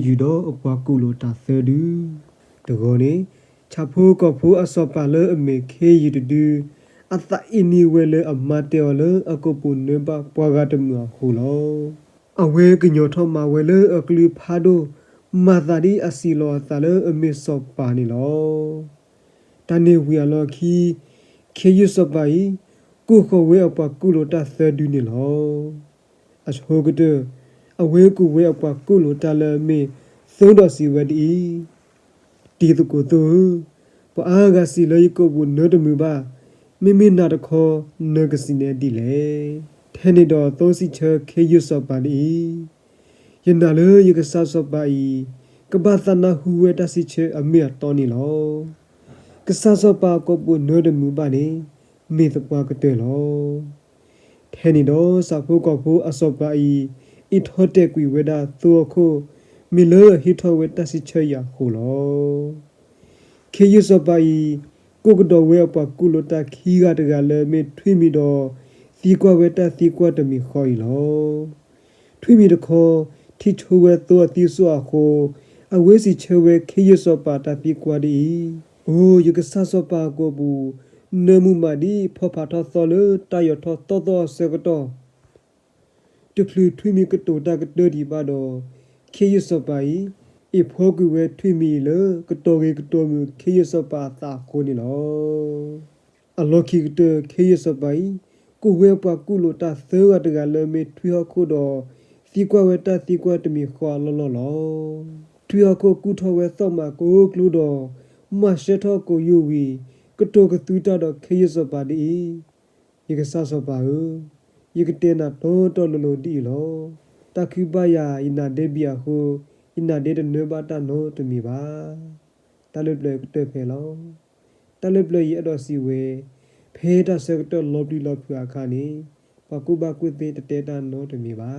ယူတော့အပွားကူလိုတာသဒူတကောနေချဖိုးကဖိုးအစောပါလအမေခေယူတူအသအင်းနီဝဲလအမတဲော်လအကပုန်နဘပွားကတမဟူလောအဝဲကညောထမဝဲလအကလူဖာဒိုမာသာဒီအစီလောသလအမေစောပါနီလောတနေဝီအလောခီခေယူစပိုင်ကိုခဝဲအပွားကူလိုတာသဒူနီလောအချဟိုကတဲ့အဝဲကူဝဲအပွားကူလိုတာလမေသုံးတော်စီဝဲဒီတီတကိုတူပအားကစီလေကိုဘူးနောတမူပါမိနာတခေါ်နဂစီနေဒီလေထဲနေတော့သုံးစီချခေယူစပါနီယနာလေယကဆာစပါဤကဘာသနာဟူဝဲတစီချအမေတော်နီလောကဆာစပါကိုဘူးနောတမူပါနေမေတပွားကတဲ့လောထဲနေတော့စဖို့ကဖို့အစောပါဤဣထောတဲ့ကွေဝဲတာသူခုမီလဟီထောဝဲတစီချရဟူလောခေယူစပါဤကိုကတော်ဝဲပကူလိုတာခီကတကလည်းမေထွေးမိတော့သီကွာဝဲတာသီကွာတမီခေါ်ရီလောထွေးမိတခေါ်ထိချိုးဝဲတော့သီဆွာခိုအဝဲစီချဝဲခေယူစပါတာသီကွာဒီအိုယကဆာစပါကိုဘူးနမှုမဒီဖောဖာထောသောလတရထောတောတောဆေကတော့တဖလူထွေးမိကတိုတာကတိုဒီပါတော့ခေယူစပါဤအဖောကူဝဲထွေးမိလကတော်ကေကတော်မူခေယစပါတာကိုနီလောအလောခိကတခေယစပိုင်ကိုဝဲပကူလိုတာသောကတကလည်းမေထွေခုတော်စီကွာဝဲတာစီကွာတမီခွာလောလောထွေခုကုထောဝဲသောမကိုကလူတော်မရှေထောကိုယူဝီကတော်ကတူတာတော့ခေယစပါဒီယေကဆာစပါဟယေကတေနာတော်လိုဒီလောတခိပယာဣနာဒေဘီယာဟုอินาเดเนบาตาโนตมีบาตะเลเปลกเตเพลอตะเลเปลยอดอစီဝေဖေးတဆကတလော်ဘီလော်ဖူအခါနီပကုဘကုတေတတေတနောတမီပါ